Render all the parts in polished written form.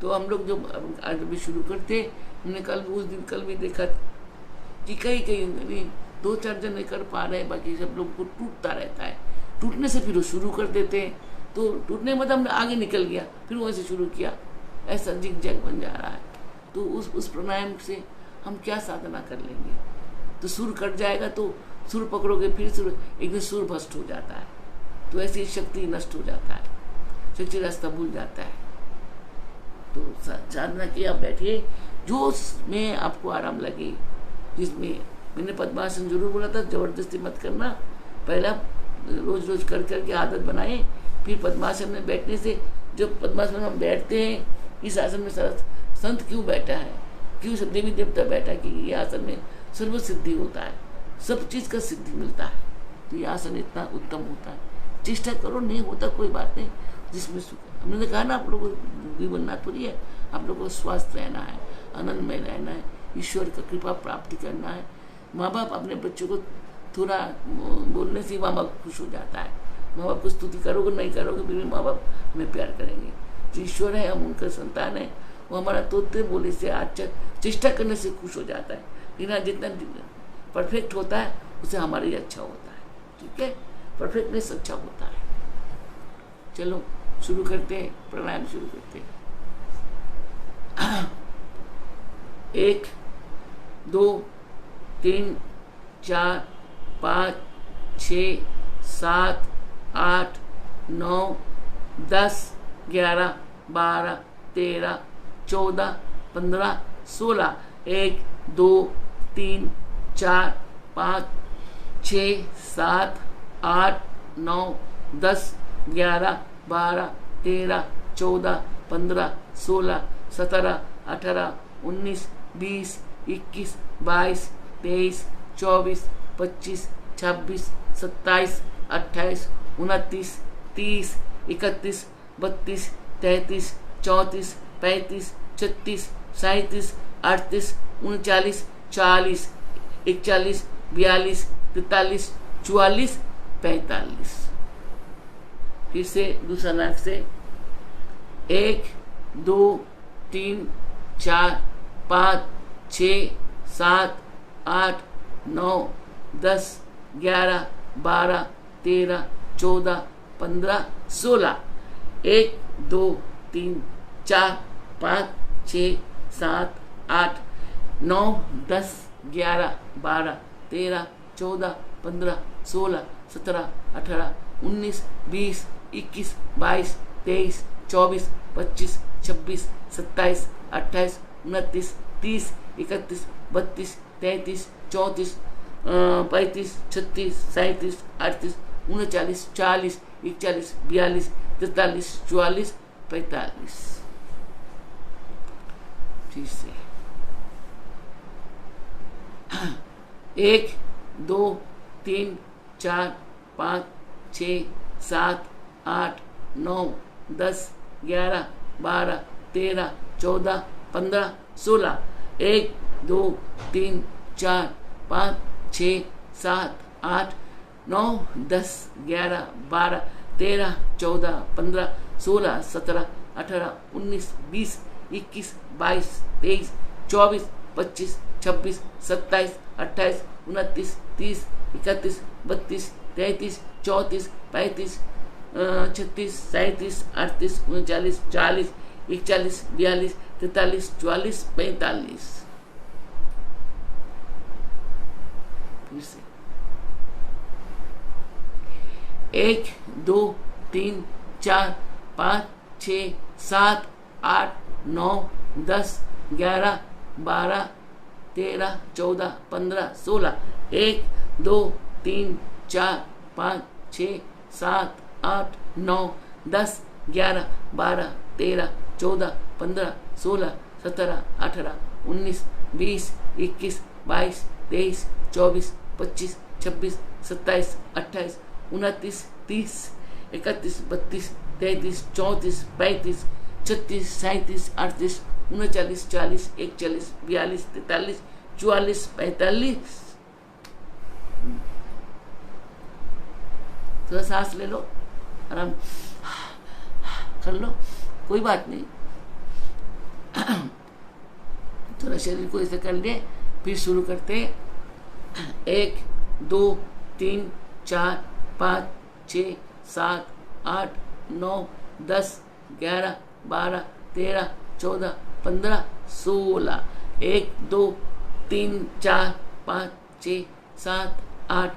तो हम लोग जो आज भी शुरू करते, हमने कल भी देखा कि कई 2-4 जन कर पा रहे हैं, बाकी सब लोग को टूटता रहता है। टूटने से फिर वो शुरू कर देते हैं, तो टूटने मतलब हमने आगे निकल गया, फिर वहीं से शुरू किया, ऐसा जिग जैग बन जा रहा है। तो उस प्राणायाम से हम क्या साधना कर लेंगे? तो सुर कट जाएगा, तो सुर पकड़ोगे, फिर सुर एक दिन सुर भ्रष्ट हो जाता है, तो ऐसी शक्ति नष्ट हो जाता है, शक्ति रास्ता भूल जाता है। तो साधना की आप बैठिए जो में आपको आराम लगे, जिसमें मैंने पद्मासन जरूर बोला था, जबरदस्ती मत करना, पहला रोज रोज कर करके आदत बनाए, फिर पद्मासन में बैठने से, जब पद्मासन में हम बैठते हैं, इस आसन में संत क्यों बैठा है, क्यों सब देवी देवता बैठा है, कि ये आसन में सर्व सिद्धि होता है, सब चीज का सिद्धि मिलता है। तो ये आसन इतना उत्तम होता है, चेष्टा करो, नहीं होता कोई बात नहीं, जिसमें सुख। हमने कहा ना, आप लोगों को बनना थोड़ी है, आप लोगों को स्वास्थ्य रहना है, आनंदमय रहना है, ईश्वर का कृपा प्राप्ति करना है। माँ बाप अपने बच्चों को थोड़ा बोलने से माँ बाप खुश हो जाता है। माँ बाप को स्तुति करोगे नहीं करोगे, फिर भी माँ बाप हमें प्यार करेंगे। जो ईश्वर है, हम उनका संतान है, वो हमारा तोते बोले से आज चेष्टा करने से खुश हो जाता है। लेकिन जितना परफेक्ट होता है उसे हमारे लिए अच्छा होता है। ठीक है, परफेक्टनेस अच्छा होता है। चलो शुरू करते हैं, प्राणायाम शुरू करते हैं। 1 2 3 4 5 6 7 8 9 10 11 12 13 14 15 16 1 2 3 4 5 6 7 8 9 10 11 12 13 14 15 16 17 18 19 20 21 22 23 24 25 26 27 28 29 30 31 32 33 34 35 36 37 38 39 40 41 42 43 44 45। फिर से दूसरा नाक से 1 2 3 4 5 6 7 8 9 10 11 12 13 14 15 16 1 2 3 4 5 6 7 8 9 10 11 12 13 14 15 16 17 18 19 20 21 22 23 24 25 26 27 28 29 30 31 32 33 34 35 36 37 38 39 40 41 42 43 44 45। ठीक से 1 2 3 4 5 6 7 8 9 10 11 12 13 14 15 16 1 2 3 4 5 6 7 8 9 10 11 12 13 14 15 16 17 18 19 20 21 22 23 24 25 26 27 28 29 30 31 32 33 34 35 36 37 38 39 40 41 42 43 44 45। फिर से 1 2 3 4 5 6 7 8 9 10 11 12 13 14 15 16 1 2 3 4 5 6 7 8 9 10 11 12 13 14 15 16 17 18 19 20 21 22 23 24 25 26 27 28 29 30 31 32 33 34 35 36 37 38 39 40 41 42 43 44 45। थोड़ा सांस ले लो, आराम कर लो, कोई बात नहीं, थोड़ा शरीर को ऐसे कर लिए, फिर शुरू करते हैं। 1 2 3 4 5 6 7 8 9 10 11 12 13 14 15 16। 1 2 3 4 5 6 7 8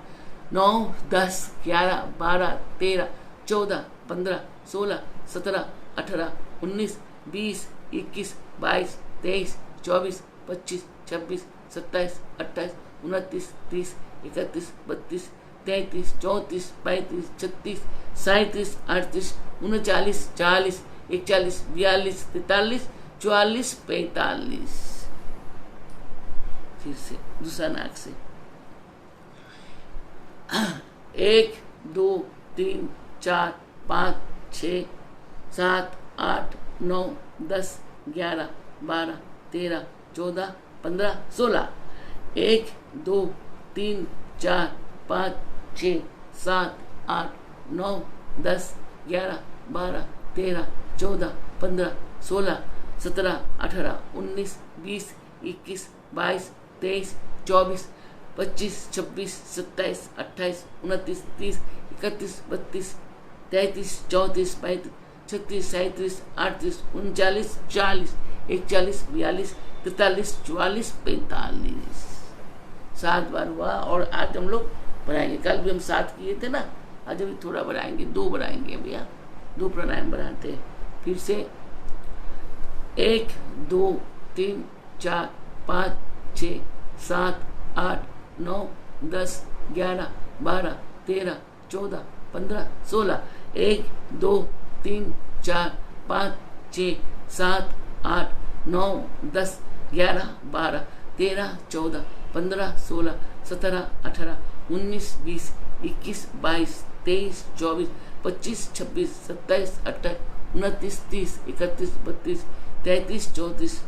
9 10 11 12 13 14 15 16 17 18 19 20 21 22 23 24 25 26 27 28 29 30 31 32 33 34 35 36 37 38 39 40 41 42 43 44 45। फिर से दूसरा नाक से 1 2 3 4 5 6 7 8 9 10 11 12 13 14 15 16। 1 2 3 4 5 6 7 8 9 10 11 12 13 14 15 16 17 18 19 20 21 22 23 24 25 26 27 28 29 30 31 32 33 34 35 36 37 38 39 40 41 42 43 44 45। 7 बार हुआ। और आज हम लोग बढ़ाएंगे, कल भी हम 7 किए थे ना, आज अभी थोड़ा बढ़ाएंगे, 2 बढ़ाएंगे भैया, 2 प्राणायाम बढ़ाते हैं। फिर से 1 2 3 4 5 6 7 8 9 10 11 12 13 14 15 16। 1 2 3 4 5 6 7 8 9 10 11 12 13 14 15 16 17 18 19 20 21 22 23 24 25 26 27 28 29 30 31 32 33 34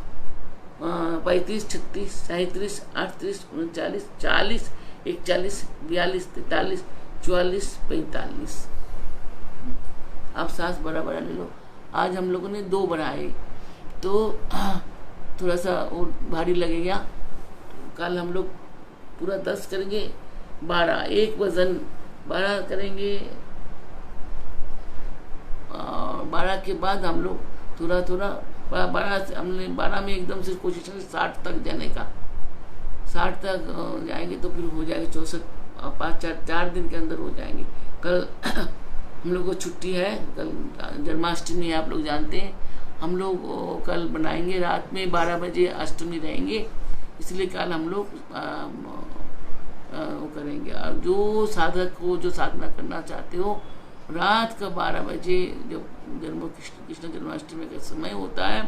35 36 37 38 39 40 41 42 43 44 45। आप सांस बड़ा बड़ा ले लो। आज हम लोगों ने 2 बढ़ाए तो थोड़ा सा और भारी लगेगा। कल हम लोग पूरा 10 करेंगे, 12 एक वजन 12 करेंगे। 12 के बाद हम लोग थोड़ा थोड़ा 12 से हमने 12 में एकदम से कोशिश करें 60 तक जाने का। 60 तक जाएंगे तो फिर हो जाएगा 64 4 दिन के अंदर हो जाएंगे। कल हम लोग को छुट्टी है, कल जन्माष्टमी आप लोग जानते हैं। हम लोग कल बनाएंगे रात में 12 बजे अष्टमी रहेंगे, इसलिए कल हम लोग वो करेंगे। और जो साधक को जो साधना करना चाहते हो, रात का 12 बजे जब कृष्ण जन्माष्टमी का समय होता है,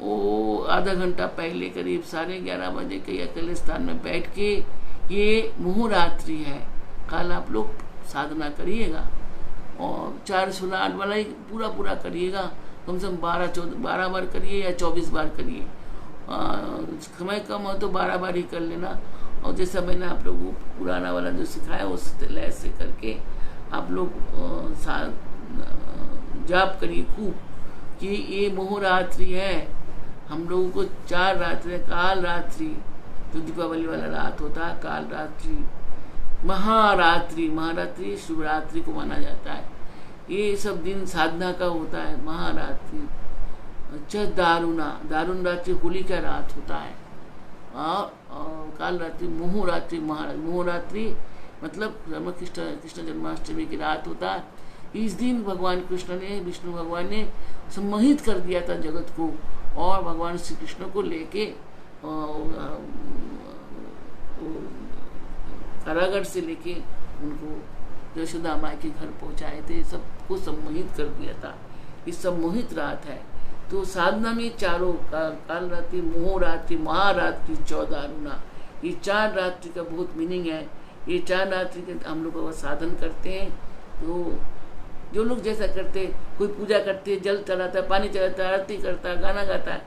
वो आधा घंटा पहले करीब 11:30 बजे के अकेले स्थान में बैठ के, ये मुहरात्रि है, कल आप लोग साधना करिएगा। और 4 16 8 वाला ही पूरा करिएगा, कम से कम 12 बार करिए या 24 बार करिए। समय कम हो तो 12 बार ही कर लेना। और जैसा मैंने आप लोगों को पुराना वाला जो सिखाया उस लय से करके आप लोग जाप करिए खूब कि ये मोहरात्रि है। हम लोगों को 4 रात्रि, काल रात्रि जो दीपावली वाला रात होता है, काल रात्रि, महारात्रि शिवरात्रि को माना जाता है। ये सब दिन साधना का होता है। महारात्रि, अच्छा दारुण रात्रि होली का रात होता है। और काल रात्रि, मोहरात्रि मतलब कृष्ण जन्माष्टमी की रात होता है। इस दिन भगवान कृष्ण ने, विष्णु भगवान ने सम्मोहित कर दिया था जगत को, और भगवान श्री कृष्ण को लेके कारागार से लेके उनको यशोदा माँ के घर पहुंचाए थे, सबको सम्मोहित कर दिया था। ये सम्मोहित रात है। तो साधना में चारों काल रात्रि, मोहरात्रि, महारात्रि, 14 अरुणा, ये 4 रात्रि का बहुत मीनिंग है। ये 4 रात्रि के हम लोग अगर साधन करते हैं तो जो लोग जैसा करते, कोई पूजा करते है, जल चढ़ाता है, पानी चढ़ाता है, आरती करता है, गाना गाता है,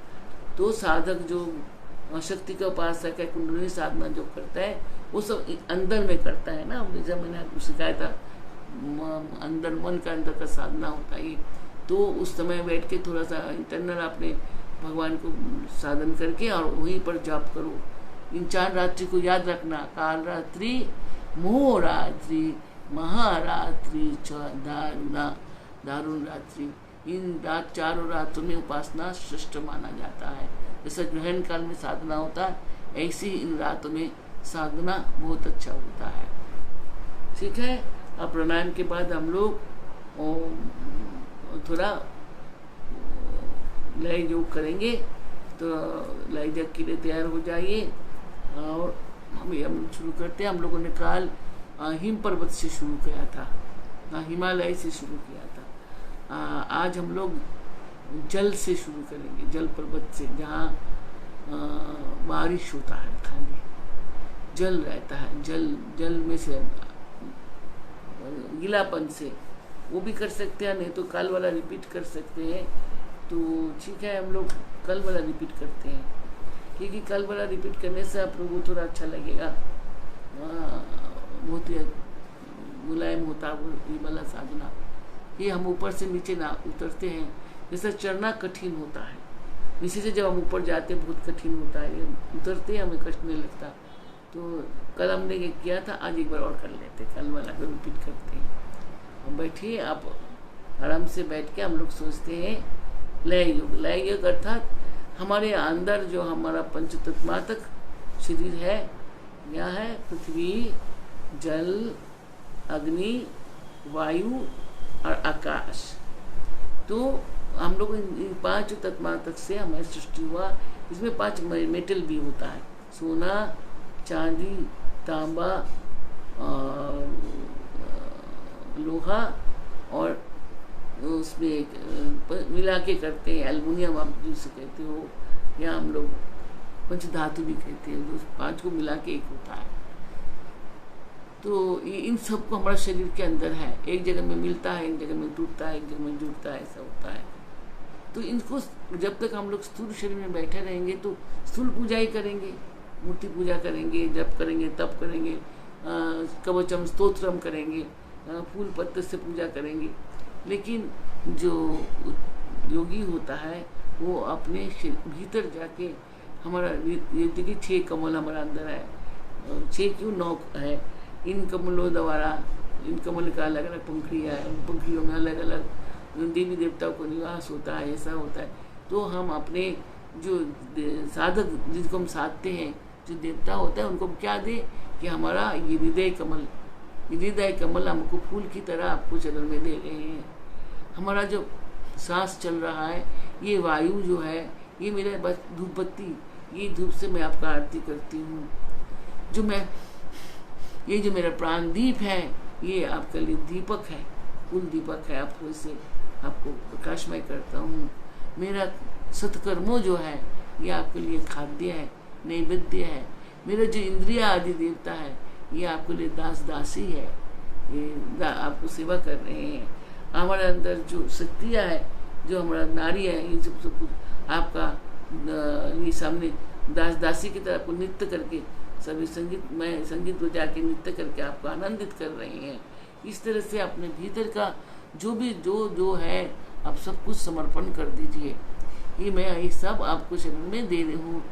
तो साधक जो शक्ति का उपासक है, कुंडली साधना जो करता है, वो सब अंदर में करता है ना। जैसा मैंने आपको सिखाया था, अंदर मन का अंदर का साधना होता है। तो उस समय बैठ के थोड़ा सा इंटरनल आपने भगवान को साधन करके और वहीं पर जाप करो। इन 4 रात्रि को याद रखना, काल रात्रि, मोह रात्रि, महारात्रि च दारुण रात्रि। इन 4 रात्रों में उपासना श्रेष्ठ माना जाता है। जैसा ग्रहण काल में साधना होता है, ऐसे ही इन रातों में साधना बहुत अच्छा होता है। ठीक है, अब प्राणायाम के बाद हम लोग थोड़ा लय योग करेंगे। तो लय योग के लिए तैयार हो जाइए और हम शुरू करते हैं। हम लोगों ने काल हिम पर्वत से शुरू किया था, हिमालय से शुरू किया था। आज हम लोग जल से शुरू करेंगे, जल पर्वत से, जहाँ बारिश होता है, खाली जल रहता है। जल में से गीलापन से वो भी कर सकते हैं, नहीं तो कल वाला रिपीट कर सकते हैं। तो ठीक है, हम लोग कल वाला रिपीट करते हैं, क्योंकि कल वाला रिपीट करने से आप लोगों को थोड़ा अच्छा लगेगा, बहुत ही मुलायम होता है ये वाला साधना। ये हम ऊपर से नीचे ना उतरते हैं, जैसे चढ़ना कठिन होता है, नीचे से जब हम ऊपर जाते हैं बहुत कठिन होता है, ये उतरते हमें कष्ट नहीं लगता। तो कल हमने ये किया था, आज एक बार और कर लेते, कल वाला फिर रिपीट करते हैं। हम बैठिए, आप आराम से बैठ के हम लोग सोचते हैं लय योग। लय योग अर्थात हमारे अंदर जो हमारा पंचतत्वात्मक शरीर है, यह है पृथ्वी, जल, अग्नि, वायु और आकाश। तो हम लोग इन 5 तत्वात्मक से हमारी सृष्टि हुआ। इसमें 5 मेटल भी होता है, सोना, चांदी, तांबा, लोहा, और उसमें मिला के करते हैं एल्युमिनियम, आप जिसे कहते हो, या हम लोग पंचधातु भी कहते हैं, जो 5 को मिला के एक होता है। तो इन सब को हमारा शरीर के अंदर है, एक जगह में मिलता है, एक जगह में टूटता है, एक जगह में जुड़ता है, ऐसा होता है। तो इनको जब तक हम लोग स्थूल शरीर में बैठे रहेंगे तो स्थूल पूजा ही करेंगे, मूर्ति पूजा करेंगे, जप करेंगे, तप करेंगे, कवचम स्तोत्रम करेंगे, फूल पत्ते से पूजा करेंगे। लेकिन जो योगी होता है वो अपने भीतर जाके, हमारा ये देखिए 6 कमल हमारा अंदर है, 6 क्यों 9 है। इन कमलों द्वारा, इन कमल का अलग अलग पंखुड़ियाँ है, उन पंखुड़ियों में अलग अलग देवी देवताओं को निवास होता है, ऐसा होता है। तो हम अपने जो साधक जिसको हम साधते हैं, जो देवता होता है, उनको हम क्या दें कि हमारा ये हृदय कमल हमको फूल की तरह आपको चरण में दे रहे हैं। हमारा जो सांस चल रहा है, ये वायु जो है, ये मेरा बस धूप बत्ती, ये धूप से मैं आपका आरती करती हूँ। ये जो मेरा प्राणदीप है, ये आपके लिए दीपक है, कुल दीपक है, आपको इसे आपको प्रकाशमय करता हूँ। मेरा सत्कर्मों जो है, ये आपके लिए खाद्य है, नैवेद्य है। मेरा जो इंद्रिया आदि देवता है, ये आपके लिए दास दासी है, ये आपको सेवा कर रहे हैं। हमारे अंदर जो शक्तियाँ है, जो हमारा नारी है, ये सब कुछ आपका ये सामने दास दासी की तरह आपको नृत्य करके, सभी संगीत बजा के नृत्य करके आपको आनंदित कर रहे हैं। इस तरह से अपने भीतर का जो भी जो है, आप सब कुछ समर्पण कर दीजिए। ये मैं ये सब आपको चरण में दे रही हूँ,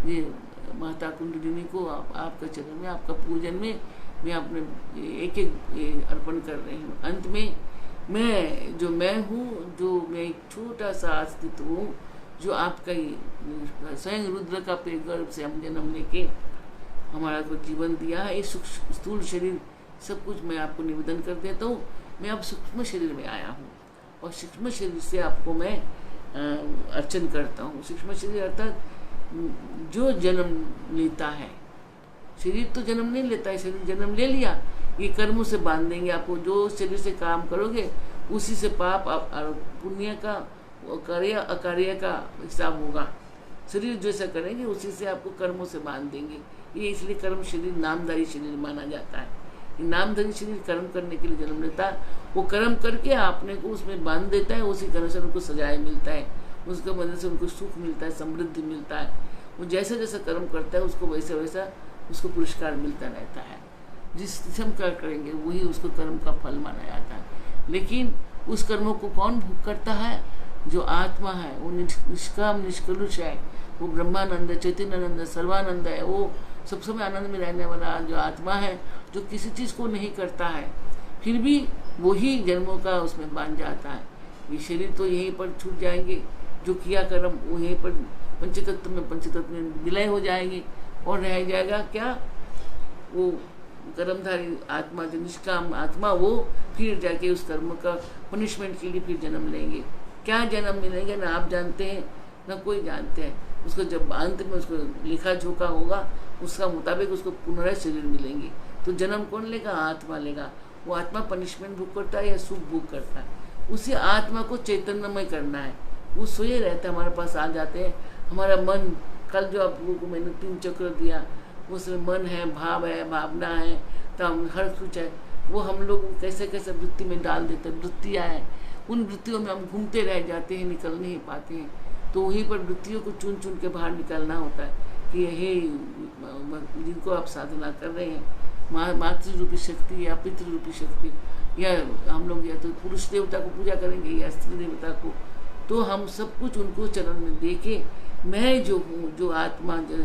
ये माता कुंडलिनी को आपका चरण में, आपका पूजन में मैं अपने एक अर्पण कर रही हूँ। अंत में मैं हूँ, जो मैं एक छोटा सा अस्तित्व हूँ, जो आपका ही स्वयं रुद्र का गर्भ से हम जन्म लेके हमारा को जीवन दिया है। ये स्थूल शरीर सब कुछ मैं आपको निवेदन कर देता हूँ। मैं अब सूक्ष्म शरीर में आया हूँ और सूक्ष्म शरीर से आपको मैं अर्चन करता हूँ। सूक्ष्म शरीर अर्थात जो जन्म लेता है, शरीर तो जन्म नहीं लेता है, शरीर जन्म ले लिया, ये कर्मों से बांध देंगे आपको। जो शरीर से काम करोगे उसी से पाप पुण्य का, कार्य अकार्य का हिसाब होगा। शरीर जैसा करेंगे उसी से आपको कर्मों से बांध देंगे। ये इसलिए कर्म शरीर नामधारी शरीर माना जाता है। नामधारी शरीर कर्म करने के लिए जन्म लेता है, वो कर्म करके आपने को उसमें बांध देता है, उसी कर्म से उनको सजाए मिलता है, उसके वजह से उनको सुख मिलता है, समृद्धि मिलता है। वो जैसा जैसा कर्म करता है उसको वैसा वैसा उसको पुरस्कार मिलता रहता है। जिस हम कर्म करेंगे वही उसको कर्म का फल माना जाता है। लेकिन उस कर्मों को कौन भोग करता है? जो आत्मा है वो निष्काम निष्कलुष है, वो ब्रह्मानंद चैतन्यानंद सर्वानंद है, वो सब समय आनंद में रहने वाला जो आत्मा है, जो किसी चीज़ को नहीं करता है, फिर भी वही जन्मों का उसमें बन जाता है। ये शरीर तो यहीं पर छूट जाएंगे, जो किया कर्म वो यहीं पर पंचतत्व में विलय हो जाएंगे, और रह जाएगा क्या, वो कर्मधारी आत्मा जो निष्काम आत्मा, वो फिर जाके उस कर्म का पनिशमेंट के लिए फिर जन्म लेंगे। क्या जन्म मिलेंगे ना आप जानते हैं ना कोई जानते हैं। उसको जब अंत में उसको लिखा झोंका होगा, उसका मुताबिक उसको पुनः शरीर मिलेंगे। तो जन्म कौन लेगा? आत्मा लेगा। वो आत्मा पनिशमेंट भोग करता है या सुख भोग करता है? उसी आत्मा को चैतन्यमय करना है। वो सोए रहता है, हमारे पास आ जाते हैं। हमारा मन, कल जो आप लोगों को मैंने 3 चक्र दिया, उसमें मन है, भाव है, भावना है, तब हर कुछ है, वो हम लोग कैसे कैसे वृत्ति में डाल देते हैं। वृत्तियाँ हैं, उन वृत्तियों में हम घूमते रह जाते हैं, निकल नहीं पाते हैं। तो वहीं पर वृत्तियों को चुन चुन के बाहर निकलना होता है कि हे जिनको आप साधना कर रहे हैं, मातृ रूपी शक्ति या पितृ रूपी शक्ति, या हम लोग या तो पुरुष देवता को पूजा करेंगे या स्त्री देवता को, तो हम सब कुछ उनको चरण में दे के, मैं जो हूँ, जो आत्मा, जो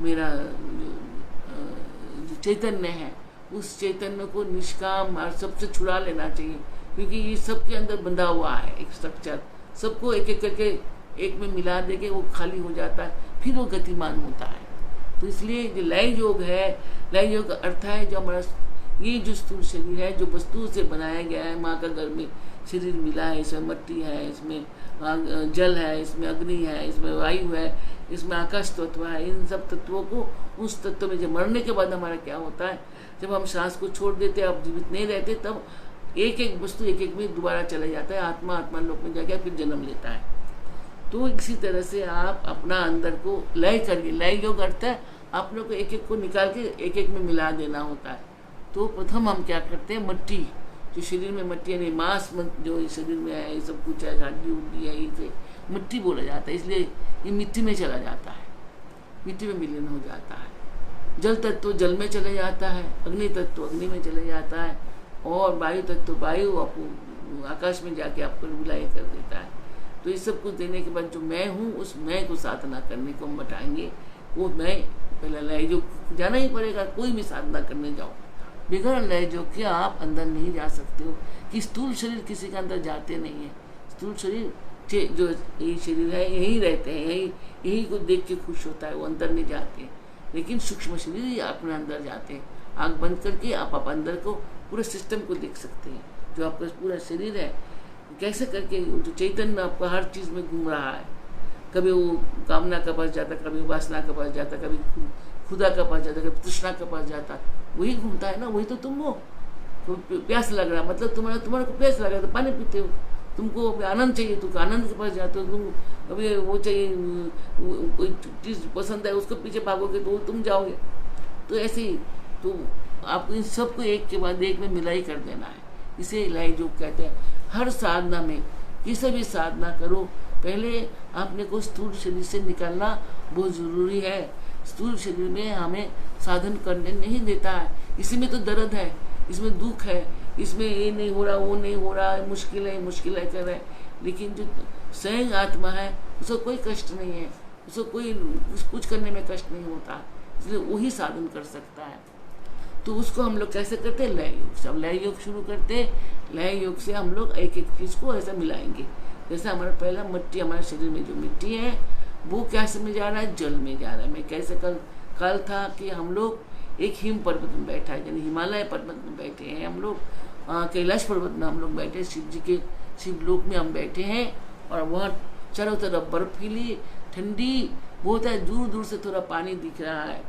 मेरा जो चैतन्य है, उस चैतन्य को निष्काम और सबसे छुड़ा लेना चाहिए। क्योंकि ये सबके अंदर बंधा हुआ है एक स्ट्रक्चर, सबको एक एक करके एक में मिला देके वो खाली हो जाता है, फिर वो गतिमान होता है। तो इसलिए जो लय योग है, लय योग का अर्थ है जो हमारा ये जो स्थूल शरीर है, जो वस्तु से बनाया गया है, माँ का घर में शरीर मिला है, इसमें मिट्टी है, इसमें जल है, इसमें अग्नि है, इसमें वायु है, इसमें आकाश तत्व है। इन सब तत्वों को उस तत्व में जब मरने के बाद हमारा क्या होता है, जब हम सांस को छोड़ देते, अब जीवित नहीं रहते, तब एक एक वस्तु एक एक में दोबारा चला जाता है, आत्मा आत्मा लोक में जाके फिर जन्म लेता है। तो इसी तरह से आप अपना अंदर को लय करिए। लय योग अर्थ है आप लोग को एक एक को निकाल के एक एक में मिला देना होता है। तो प्रथम हम क्या करते हैं, मिट्टी, जो शरीर में मिट्टी यानी मांस जो शरीर में है, ये सब कुछ है, हड्डी उड्डी है, इसे मिट्टी बोला जाता है। इसलिए ये मिट्टी में चला जाता है, मिट्टी में विलीन हो जाता है। जल तत्व जल में चले जाता है, अग्नि तत्व अग्नि में चले जाता है, और वायु तत्व वायु आपको आकाश में जाके आपको विलय कर देता है। तो ये सब कुछ देने के बाद जो मैं हूँ, उस मैं को साधना करने को हम बताएंगे। वो मैं पहले लय योग जाना ही पड़ेगा। कोई भी साधना करने जाओ, बिगड़ लय योग के आप अंदर नहीं जा सकते हो। कि स्थूल शरीर किसी के अंदर जाते नहीं है। स्थूल शरीर जो यही शरीर है, यही रहते हैं, यही को देख के खुश होता है, वो अंदर नहीं जाते। लेकिन सूक्ष्म शरीर ही अपने अंदर जाते हैं। आँख बंद करके आप अंदर को पूरे सिस्टम को देख सकते हैं। जो आपका पूरा शरीर है, कैसे करके जो चैतन्य आपका हर चीज़ में घूम रहा है। कभी वो कामना का पास जाता, कभी वासना का पास जाता, कभी खुदा का पास जाता, कभी तृष्णा का पास जाता। वही घूमता है ना, वही तो तुम हो। तो प्यास लग रहा, मतलब तुम्हारे को प्यास लग रहा है तो पानी पीते हो। तुमको आनंद चाहिए, तुमको आनंद के पास जाते हो। तुम अभी वो चाहिए, कोई चीज़ पसंद है, उसको पीछे भागोगे तो तुम जाओगे। तो ऐसे ही तो आपको इन सबको एक के बाद एक में मिलाई कर देना है। इसे लय योग कहते हैं। हर साधना में, किसी भी साधना करो, पहले आपने को स्थूल शरीर से निकलना बहुत ज़रूरी है। स्थूल शरीर में हमें साधन करने नहीं देता है। इसी में तो दर्द है, इसमें दुख है, इसमें ये नहीं हो रहा, वो नहीं हो रहा, मुश्किल है कर रहे हैं। लेकिन जो स्वयं आत्मा है, उसको कोई कष्ट नहीं है, उसको कोई कुछ करने में कष्ट नहीं होता, इसलिए वही साधन कर सकता है। तो उसको हम लोग कैसे करते हैं, लय योग से। अब लय योग शुरू करते हैं। लय योग से हम लोग एक एक चीज़ को ऐसा मिलाएंगे। जैसे हमारा पहला मिट्टी, हमारे शरीर में जो मिट्टी है वो कैसे में जा रहा है, जल में जा रहा है। मैं कैसे कल था कि हम लोग एक हिम पर्वत में बैठा है, यानी हिमालय पर्वत में बैठे हैं हम लोग, कैलाश पर्वत में हम लोग बैठे, शिव जी के शिवलोक में हम बैठे हैं। और वहाँ चारों तरफ बर्फीली ठंडी बहुत है, दूर दूर से थोड़ा पानी दिख रहा है।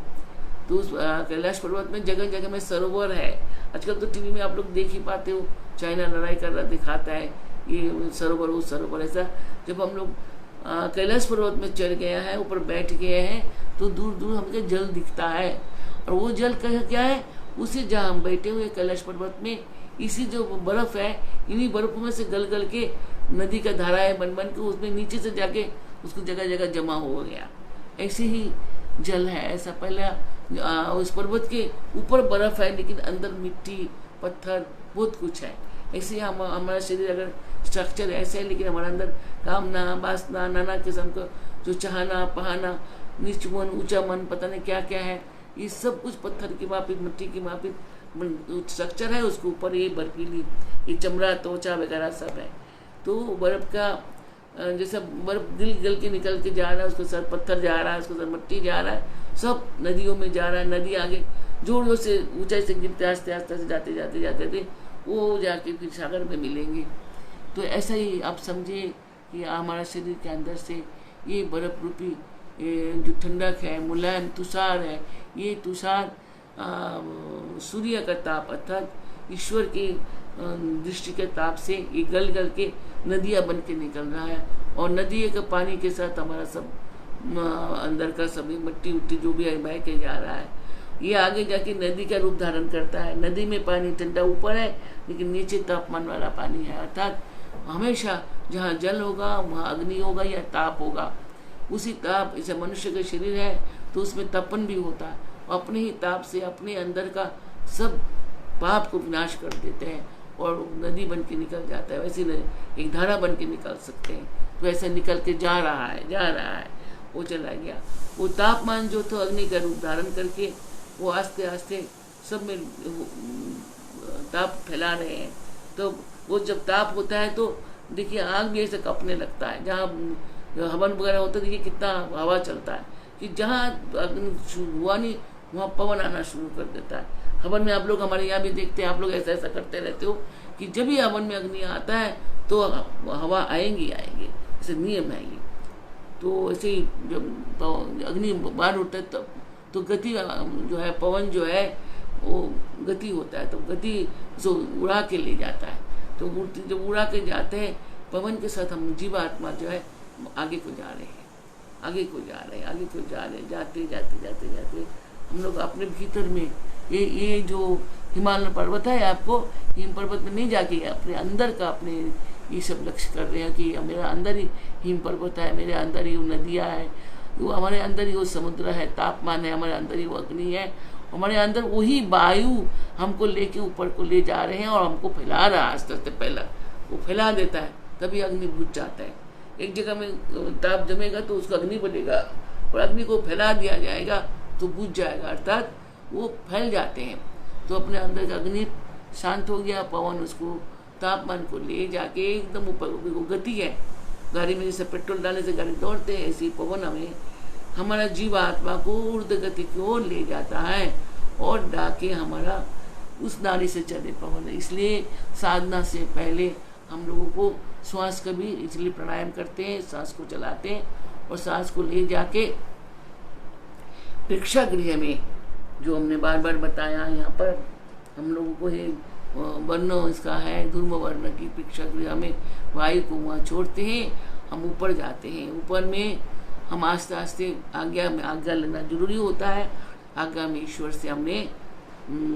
तो उस कैलाश पर्वत में जगह जगह में सरोवर है। आजकल तो टीवी में आप लोग देख ही पाते हो, चाइना लड़ाई कर रहा दिखाता है, ये सरोवर वो सरोवर। ऐसा जब हम लोग कैलाश पर्वत में चढ़ गया है, ऊपर बैठ गए हैं, तो दूर दूर हमको जल दिखता है। और वो जल क्या है, उसी जहाँ हम बैठे हुए कैलाश पर्वत में, इसी जो बर्फ है, इन्हीं बर्फों में से गल गल के नदी का धाराएं बन बन के उसमें नीचे से जाके उसको जगह जगह जमा हो गया। ऐसे ही जल है। ऐसा पहले उस पर्वत के ऊपर बर्फ है, लेकिन अंदर मिट्टी पत्थर बहुत कुछ है। ऐसे हम हमारा शरीर अगर स्ट्रक्चर ऐसे है, लेकिन हमारे अंदर कामना वासना नाना किस्म का जो चाहना पहाना नीच मन ऊंचा मन पता नहीं क्या क्या है, ये सब कुछ पत्थर की मापित मिट्टी की मापित स्ट्रक्चर है। उसके ऊपर ये बर्फीली ये चमड़ा त्वचा वगैरह सब है। तो बर्फ़ का जैसे बर्फ़ दिल गल के निकल के जा रहा है, उसके साथ पत्थर जा रहा है, उसके साथ मिट्टी जा रहा है, सब नदियों में जा रहा है। नदी आगे जोर जोर से ऊंचाई से गिरते आस्ते आस्ते से जाते जाते जाते थे, वो जाके फिर सागर में मिलेंगे। तो ऐसा ही आप समझे कि हमारा शरीर के अंदर से ये बर्फ रूपी जो ठंडक है, मुलायम तुषार है, ये तुषार सूर्य का ताप अर्थात ईश्वर की दृष्टि के ताप से ये गल गल के नदियाँ बन के निकल रहा है। और नदी के पानी के साथ हमारा सब अंदर का सभी मिट्टी उट्टी जो भी है बह के जा रहा है। ये आगे जाके नदी का रूप धारण करता है। नदी में पानी ठंडा ऊपर है, लेकिन नीचे तापमान वाला पानी है। अर्थात हमेशा जहाँ जल होगा वहाँ अग्नि होगा या ताप होगा। उसी ताप, जैसे मनुष्य का शरीर है तो उसमें तपन भी होता है, अपने ही ताप से अपने अंदर का सब पाप को विनाश कर देते हैं और नदी बन के निकल जाता है। वैसे एक धारा बन के निकल सकते हैं। तो ऐसा निकल के जा रहा है, वो चला गया। वो तापमान जो था अग्नि का रूप धारण करके वो आस्ते आस्ते सब में ताप फैला रहे हैं। तो वो जब ताप होता है तो देखिए आग भी ऐसे कपने लगता है। जहाँ हवन वगैरह होता है देखिए कितना हवा चलता है कि जहाँ अग्नि हुआ नहीं वहाँ पवन आना शुरू कर देता है। हवन में आप लोग हमारे यहाँ भी देखते हैं, आप लोग ऐसा ऐसा करते रहते हो कि जब भी हवन में अग्नि आता है तो हवा आएंगी, ऐसे नियम है ये। तो ऐसे ही जब अग्नि बाहर होता है तब तो गति जो है, पवन जो है वो गति होता है, तो गति जो उड़ा के ले जाता है। तो जब उड़ा के जाते हैं पवन के साथ हम जीवात्मा जो है आगे को जा रहे हैं, जाते जाते हम लोग अपने भीतर में ये जो हिमालय पर्वत है, आपको हिम पर्वत में नहीं जाके अपने अंदर का अपने ये सब लक्ष्य कर रहे हैं कि मेरा अंदर ही हिम पर्वत है, मेरे अंदर ही वो नदियाँ है, वो हमारे अंदर ही वो समुद्र है, तापमान है, हमारे अंदर ही वो अग्नि है, हमारे अंदर वही वायु हमको लेके ऊपर को ले जा रहे हैं और हमको फैला रहा है। आस्ते आस्ते पहला वो फैला देता है, तभी अग्नि बुझ जाता है। एक जगह में ताप जमेगा तो उसका अग्नि बनेगा और अग्नि को फैला दिया जाएगा तो बुझ जाएगा, अर्थात वो फैल जाते हैं। तो अपने अंदर का अग्नि शांत हो गया, पवन उसको तापमान को ले जाके एकदम ऊपर, वो गति है। गाड़ी में जैसे पेट्रोल डालने से गाड़ी दौड़ते हैं, ऐसे पवन हमें हमारा जीव आत्मा को ऊर्ध्व गति की ओर ले जाता है और डाके हमारा उस नाड़ी से चले पवन। इसलिए साधना से पहले हम लोगों को श्वास का भी इसलिए प्राणायाम करते हैं, सांस को चलाते हैं और सांस को ले जाके प्रेक्षागृह में, जो हमने बार बार बताया यहाँ पर हम लोगों को ये वर्ण इसका है, धूम्र वर्ण की प्रेक्षागृह में वायु को वहाँ छोड़ते हैं, हम ऊपर जाते हैं। ऊपर में हम आस्ते आस्ते आज्ञा लेना जरूरी होता है। आज्ञा में ईश्वर से हमने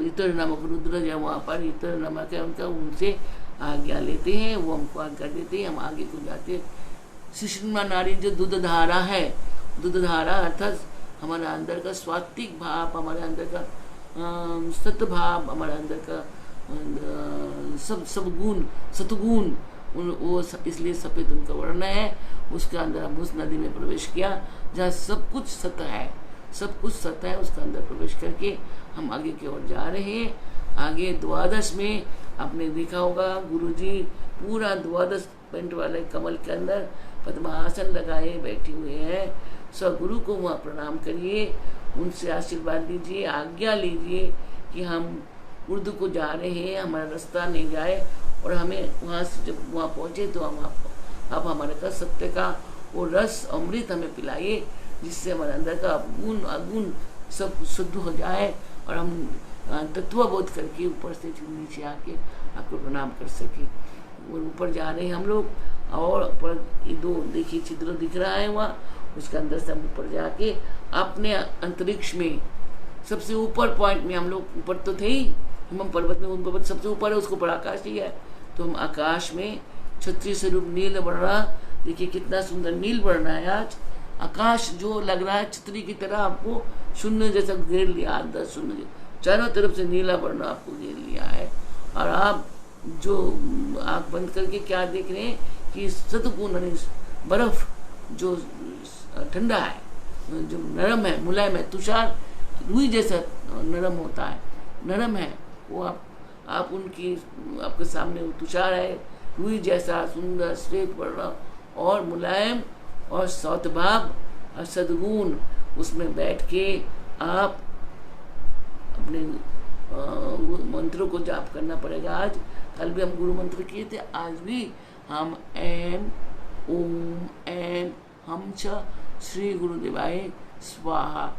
इतर नामक रुद्र या वहाँ पर इतर नामक है उनका, उनसे आज्ञा लेते हैं, वो हमको आज्ञा देते हैं, हम आगे को जाते हैं। सुषुम्ना नाड़ी जो दूध धारा है, दूध धारा अर्थात हमारे अंदर का स्वात्विक भाव, हमारे अंदर का सत्य भाव, हमारे अंदर का सब गुण सतगुण, वो इसलिए सफ़ेद उनका वर्ण है। उसके अंदर हम उस नदी में प्रवेश किया जहाँ सब कुछ सत्य है, उसके अंदर प्रवेश करके हम आगे की ओर जा रहे हैं। आगे द्वादश में आपने देखा होगा गुरुजी पूरा 12 पेंट वाले कमल के अंदर पद्मासन लगाए बैठे हुए हैं। सगुरु को वहाँ प्रणाम करिए, उनसे आशीर्वाद लीजिए, आज्ञा लीजिए कि हम उर्दू को जा रहे हैं, हमारा रास्ता नहीं जाए और हमें वहाँ से जब वहाँ पहुँचे तो हम आप हमारे का सत्य का वो रस अमृत हमें पिलाइए, जिससे हमारे अंदर का गुण अगुण सब शुद्ध हो जाए और हम तत्वबोध करके ऊपर से नीचे आके आपको प्रणाम कर सके। वो ऊपर जा रहे हैं हम लोग और ऊपर ये 2 देखिए चित्र दिख रहा है वहाँ, उसके अंदर से हम ऊपर जाके अपने अंतरिक्ष में सबसे ऊपर पॉइंट में हम लोग ऊपर तो थे ही, हिमम पर्वत में, पर्वत सबसे ऊपर है, उसको ऊपर आकाश ही है। तो हम आकाश में क्षत्रिय स्वरूप नील वर्ण, देखिए कितना सुंदर नील वर्ण है। आज आकाश जो लग रहा है छतरी की तरह आपको शून्य जैसा घेर लिया, 10 शून्य चारों तरफ से नीला वर्ण आपको घेर लिया है और आप जो आँख बंद करके क्या देख रहे हैं कि सतपूर्ण बर्फ जो ठंडा है, जो नरम है, मुलायम है, तुषार रुई जैसा नरम होता है, नरम है, वो आप उनकी आपके सामने वो तुषार है, रुई जैसा सुंदर श्वेत वर्ण और मुलायम और सौतभाव और सद्गुण, उसमें बैठ के आप अपने मंत्रों को जाप करना पड़ेगा। आज कल भी हम गुरु मंत्र किए थे, आज भी हम ऐम ओम ऐम हम च श्री गुरुदेवाय स्वाहा,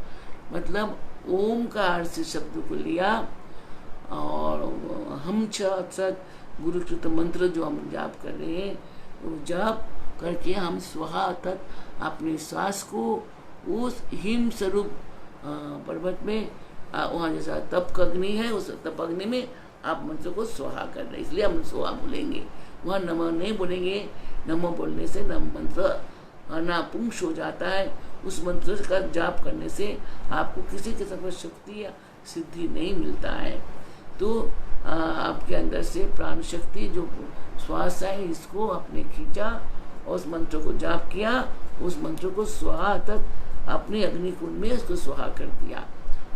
मतलब ओम का अर्थ से शब्द को लिया और हम च गुरुकृत मंत्र जो हम जाप कर रहे हैं, वो जाप करके हम स्वाहा तक अपने श्वास को उस हिम स्वरूप पर्वत में, वहाँ जैसा तप अग्नि है, उस तप अग्नि में आप मंत्र को स्वाहा कर रहे हैं, इसलिए हम स्वाहा बोलेंगे, वहाँ नमः नहीं बोलेंगे। नमः बोलने से नम मंत्र अनापुंस हो जाता है। उस मंत्र का जाप करने से आपको किसी किस्म की शक्ति या सिद्धि नहीं मिलता है। तो आपके अंदर से प्राण शक्ति जो श्वास है, इसको आपने खींचा और उस मंत्र को जाप किया, उस मंत्र को स्वाहा तक अपने अग्नि कुंड में उसको स्वाहा कर दिया।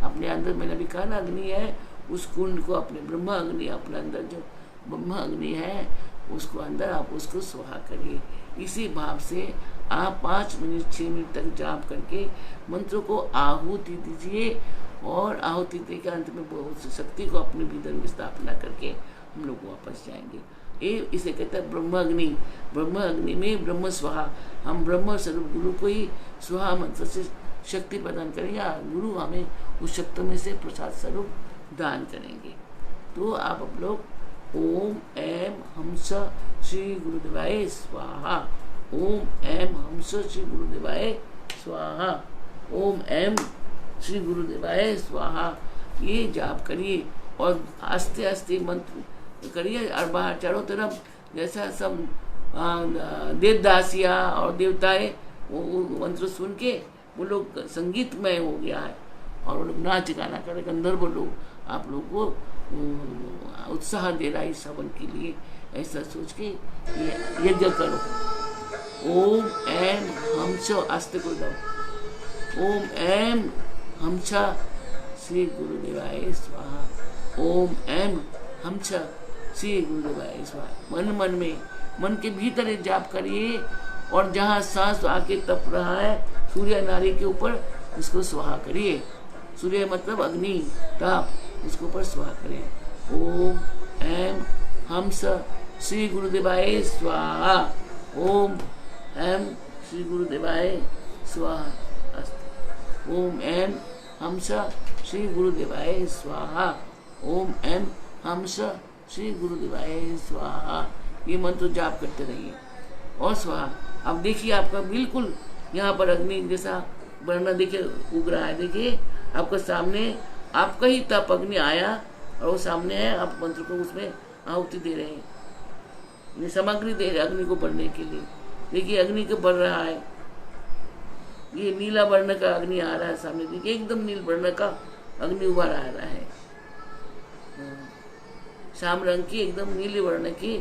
अपने अंदर मैंने भी कहा ना अग्नि है, उस कुंड को अपने ब्रह्म अग्नि, अपने अंदर जो ब्रह्म अग्नि है उसको अंदर आप उसको स्वाहा करिए। इसी भाव से आप 5 मिनट 6 मिनट तक जाप करके मंत्र को आहुति दीजिए और आहुति दे के अंत में बहुत शक्ति को अपने भीतर में स्थापना करके हम लोग वापस जाएंगे। ये इसे कहते हैं ब्रह्म अग्नि। ब्रह्म अग्नि में ब्रह्म स्वाहा, हम ब्रह्म स्वरूप गुरु को ही स्वाहा मंत्र से शक्ति प्रदान करेंगे, गुरु हमें उस शक्ति में से प्रसाद स्वरूप दान करेंगे। तो आप लोग ओम ऐम हंस श्री गुरुदेवाय स्वाहा, ओम ऐम हंस श्री गुरुदेवाय स्वाहा, ओम ऐम श्री गुरुदेवाय स्वाहा, ये जाप करिए और आस्ते आस्ते मंत्र करिए। और बाहर चारों तरफ जैसा सब देवदासियाँ और देवताएं वो मंत्र सुन के वो लोग संगीतमय हो गया है और वो लोग नाच गाना कर रहे, गंधर्व लोग आप लोग को उत्साह दे रहा है इस हवन के लिए। ऐसा सोच के ये यज्ञ करो। ओम ऐम हंस, आस्ते को दो, ओम ऐम हंस श्री गुरुदेवाय स्वाहा, ओम ऐम हंस श्री गुरुदेवाय स्वाहा। मन मन में, मन के भीतर एक जाप करिए और जहाँ सांस आके तप रहा है सूर्य नारी के ऊपर उसको स्वाहा करिए। सूर्य मतलब अग्नि, ताप, उसके ऊपर स्वाहा करें। ओम ऐम हंस श्री गुरुदेवाय स्वाहा, ओम ऐम श्री गुरुदेवाय स्वाहा। ओम ऐम हंस श्री गुरुदेवाय स्वाहा, ओम ऐम हंस श्री गुरुदेवाय स्वाहा। ये मंत्र जाप करते रहिए और स्वाहा। अब देखिए आपका बिल्कुल यहाँ पर अग्नि जैसा वर्ण देखिए उग रहा है। देखिए आपके सामने आपका ही तप अग्नि आया और वो सामने है, आप मंत्र को उसमें आहुति दे रहे हैं, ये सामग्री दे रहे अग्नि को बढ़ने के लिए। देखिए अग्नि को बढ़ रहा है, ये नीला वर्ण का अग्नि आ रहा है सामने। देखिए एकदम नील वर्ण का अग्नि उभर आ रहा है, शाम रंग की एकदम नीले वर्ण की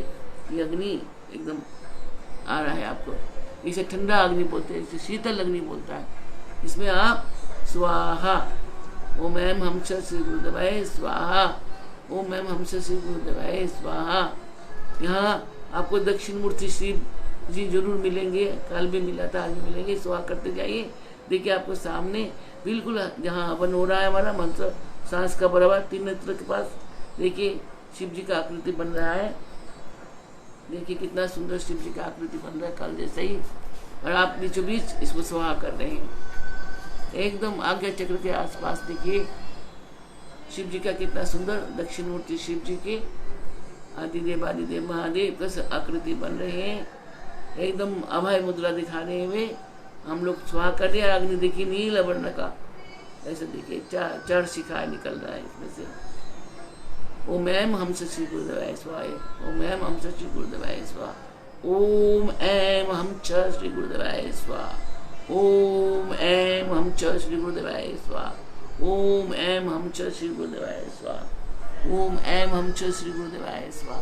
ये अग्नि एकदम आ रहा है आपको। इसे ठंडा अग्नि बोलते हैं, इसे शीतल अग्नि बोलता है। इसमें आप स्वाहा, ओम ऐम हंस श्री गुरुदेवाय स्वाहा, ओम ऐम हंस श्री गुरुदेवाय स्वाहा। यहाँ आपको दक्षिण मूर्ति शिव जी जरूर मिलेंगे, कल भी मिला था, आज भी मिलेंगे। स्वाहा करते जाइए। देखिए आपको सामने बिल्कुल जहाँ हवन हो रहा है हमारा मंत्र सांस का बराबर 3 नेत्र के पास देखिए शिव जी का आकृति बन रहा है। देखिए कितना सुंदर शिव जी का आकृति बन रहा है कल जैसे ही। और आप बीचों बीच इसको स्वाहा कर रहे हैं एकदम आज्ञा चक्र के आसपास। देखिए शिव जी का कितना सुंदर दक्षिण मूर्ति शिव जी के आदिदेव महादेव का आकृति बन रहे हैं। एकदम अभय मुद्रा दिखाने हुए हम लोग स्वाहा कर रहे हैं। अग्नि देखिए नील वर्ण का, ऐसे देखिए चार शिखाएं निकल रहा है इसमें से। ओम ऐम हंस श्री गुरुदेवाय स्वाहा, ओम ऐम हंस श्री गुरुदेवाय स्वाहा, ओम ऐम हंस श्री गुरुदेवाय स्वाहा, ओम ऐम हंस श्री गुरुदेवाय स्वाहा, ओम ऐम हंस श्री गुरुदेवाय स्वाहा, ओम ऐम हंस श्री गुरुदेवाय स्वाहा।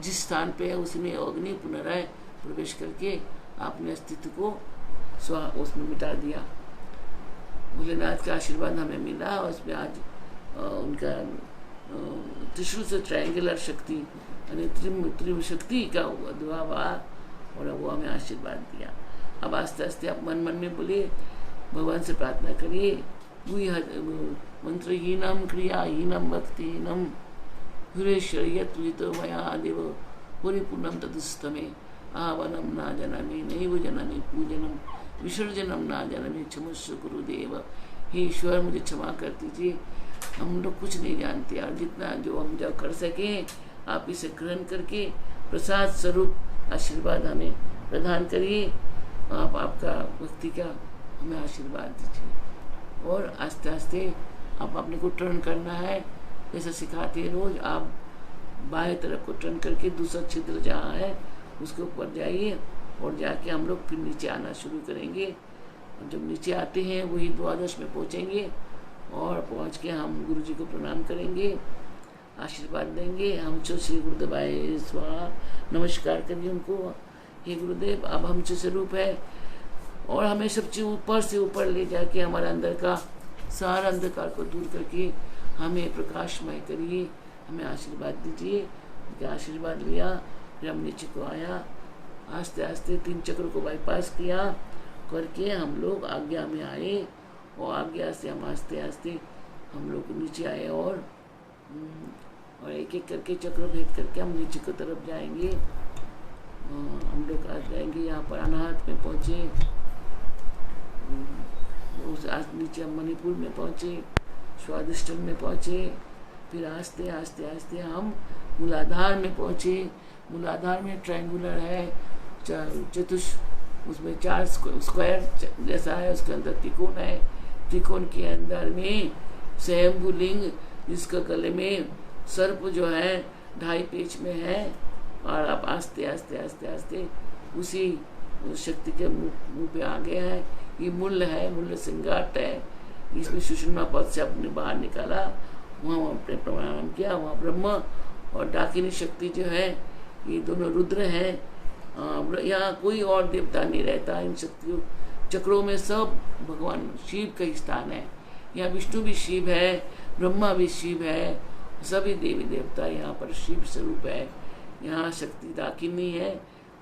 जिस स्थान पे है उसमें अग्नि पुनराय प्रवेश करके आपने अस्तित्व को उसमें मिटा दिया। भोलेनाथ का आशीर्वाद हमें मिला और उसमें आज उनका त्रिशूल से ट्रायंगुलर शक्ति यानी त्रिम शक्ति का दुआ हुआ और वो हमें आशीर्वाद दिया। अब आस्ते आस्ते आप मन मन में बोलिए, भगवान से प्रार्थना करिए, मंत्रहीनम क्रियाहीनम भक्तिहीनम हुरेश्वरियत्वितो मया देव परिपूर्णम तदुस्तमे आवनम ना जनमे नैव जनमे पूजनम विसर्जनम ना जनमे क्षमस्व गुरुदेव। हे ईश्वर मुझे क्षमा कर दीजिए, हम लोग कुछ नहीं जानते और जितना जो हम जब कर सकें आप इसे ग्रहण करके प्रसाद स्वरूप आशीर्वाद हमें प्रदान करिए। आप आपका भक्ति का हमें आशीर्वाद दीजिए और आस्ते आस्ते आप अपने को टर्न करना है जैसा सिखाते हैं रोज। आप बाएं तरफ को टर्न करके दूसरा छिद्र जहाँ है उसके ऊपर जाइए और जाके हम लोग फिर नीचे आना शुरू करेंगे। और जब नीचे आते हैं वही द्वादश में पहुँचेंगे और पहुँच के हम गुरु जी को प्रणाम करेंगे, आशीर्वाद देंगे। हम श्री गुरुदेवाय स्वाहा नमस्कार करिए उनको। हे गुरुदेव अब हम स्वरूप है और हमें सब चीज़ ऊपर से ऊपर ले जाके हमारे अंदर का सारा अंधकार को दूर करके हमें प्रकाशमय करिए, हमें आशीर्वाद दीजिए। उनके आशीर्वाद लिया, फिर हम नीचे को आया, आस्ते आस्ते 3 चक्र को बाईपास किया करके हम लोग आज्ञा में आए और आज्ञा से हम आस्ते आस्ते हम लोग नीचे आए और एक एक करके चक्र भेद करके हम नीचे की तरफ जाएंगे। हम लोग आ जाएंगे यहाँ पर अनाहत में पहुँचे, उस नीचे हम मणिपुर में पहुँचे, स्वादिष्टन में पहुँचे, फिर आस्ते आस्ते आस्ते हम मूलाधार में पहुँचे। मूलाधार में ट्रायंगुलर है, उसमें 4 स्क्वायर जैसा है, उसके अंदर त्रिकोण है। त्रिकोण के अंदर में स्वयंभू लिंग जिसका गले में सर्प जो है 2.5 पेच में है और आप आस्ते आस्ते आस्ते आस्ते उसी शक्ति के मुंह पे आ गया है। ये मूल है, मूल सिंगाट है, इसमें सुषुम्ना पद से अपने बाहर निकाला, वहाँ अपने प्रणाम किया। वहाँ ब्रह्म और डाकिनी शक्ति जो है ये दोनों रुद्र हैं। यहाँ कोई और देवता नहीं रहता। इन शक्तियों चक्रों में सब भगवान शिव का ही स्थान है। यहाँ विष्णु भी शिव है, ब्रह्मा भी शिव है, सभी देवी देवता यहाँ पर शिव स्वरूप है। यहाँ शक्ति डाकिनी है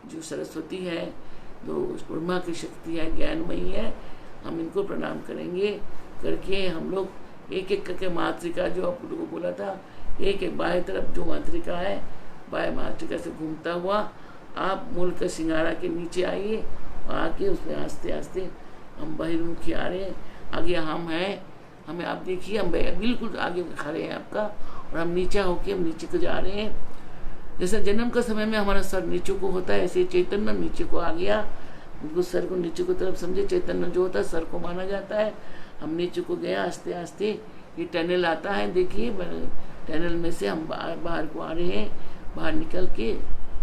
जो सरस्वती है, जो ब्रह्मा की शक्ति है, ज्ञानमयी है। हम इनको प्रणाम करेंगे करके हम लोग एक एक करके मातृका जो आप लोगों को बोला था, एक एक बाएं तरफ जो मातृका है, बाएं मातृका से घूमता हुआ आप मूल का सिंगारा के नीचे आइए और आके उसमें आस्ते आस्ते हम बहिर्मुखी आ रहे हैं। आगे हम हैं, हमें आप देखिए हम बिल्कुल आगे खड़े हैं आपका और हम नीचे होके हम नीचे को जा रहे हैं। जैसे जन्म का समय में हमारा सर नीचे को होता है, ऐसे चैतन्य नीचे को आ गया। बिल्कुल सर को नीचे को तरफ समझे, चैतन्य जो होता है सर को माना जाता है। हम नीचे को गया आस्ते आस्ते, ये टनल आता है, देखिए टनल में से हम बाहर को आ रहे हैं। बाहर निकल के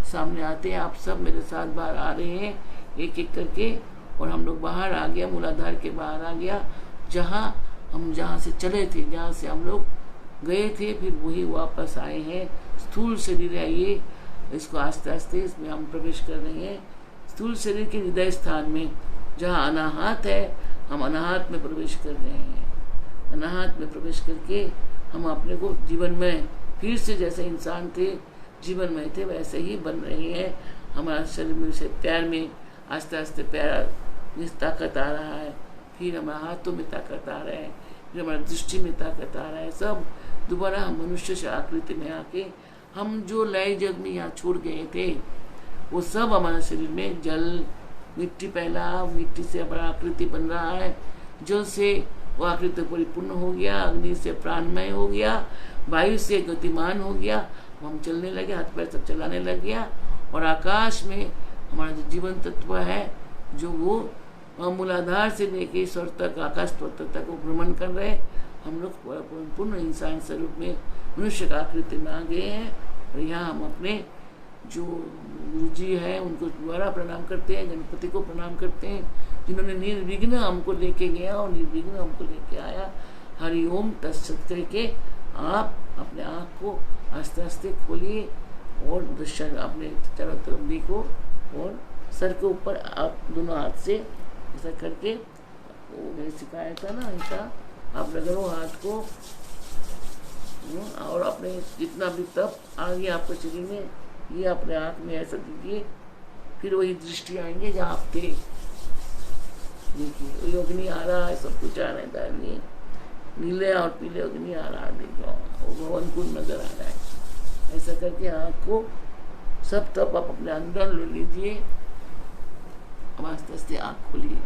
सामने आते हैं, आप सब मेरे साथ बाहर आ रहे हैं एक एक करके और हम लोग बाहर आ गया, मूलाधार के बाहर आ गया, जहाँ से चले थे, जहाँ से हम लोग गए थे, फिर वही वापस आए हैं। स्थूल शरीर है ये, इसको आस्ते आस्ते इसमें हम प्रवेश कर रहे हैं। स्थूल शरीर के हृदय स्थान में जहाँ अनाहत है, हम अनाहत में प्रवेश कर रहे हैं। अनाहत में प्रवेश करके हम अपने को जीवन में फिर से जैसे इंसान थे, जीवन में थे, वैसे ही बन रहे हैं। हमारा शरीर में से पैर में आस्ते आस्ते पैर में ताकत आ रहा है, फिर हमारे हाथों में ताकत आ रहा है, फिर हमारी दृष्टि में ताकत आ रहा है। सब दोबारा हम मनुष्य से आकृति में आके हम जो लय जग में यहाँ छोड़ गए थे वो सब हमारे शरीर में जल, मिट्टी, पहला मिट्टी से हमारा आकृति बन रहा है, जल से वो आकृति परिपूर्ण हो गया, अग्नि से प्राणमय हो गया, वायु से गतिमान हो गया, हम चलने लगे, हाथ पैर सब चलाने लग गया। और आकाश में हमारा जो जीवन तत्व है, जो वो मूलाधार से लेके स्वर तक, आकाश तत्व तक वो भ्रमण कर रहे, हम लोग पूर्ण इंसान स्वरूप में मनुष्य का आकृति में आ गए हैं। और यहाँ हम अपने जो गुरु जी हैं उनको द्वारा प्रणाम करते हैं, गणपति को प्रणाम करते हैं, जिन्होंने निर्विघ्न हमको लेके गया और निर्विघ्न हमको लेके आया। हरिओम तत्सत करके आप अपने आँख को आस्ते आस्ते खोलिए और दृश्य अपने चारों तरफ देखो और सर के ऊपर आप दोनों हाथ से ऐसा करके, वो मैंने सिखाया था ना ऐसा, आप रगड़ो हाथ को और अपने जितना भी तप आ गया आपके शरीर में, ये अपने हाथ में ऐसा दीजिए, फिर वही दृष्टि आएंगे जहाँ आप थे। देखिए अग्नि आ रहा है, सब कुछ आ रहा है, दाहिने नीले और पीले अग्नि आ रहा है, देखो वो भवन कुंड नजर आ रहा है। ऐसा करके आँख को सब तप आप अपने अंदर ले लीजिए, आस्ते आस्ते आँख खोलिए।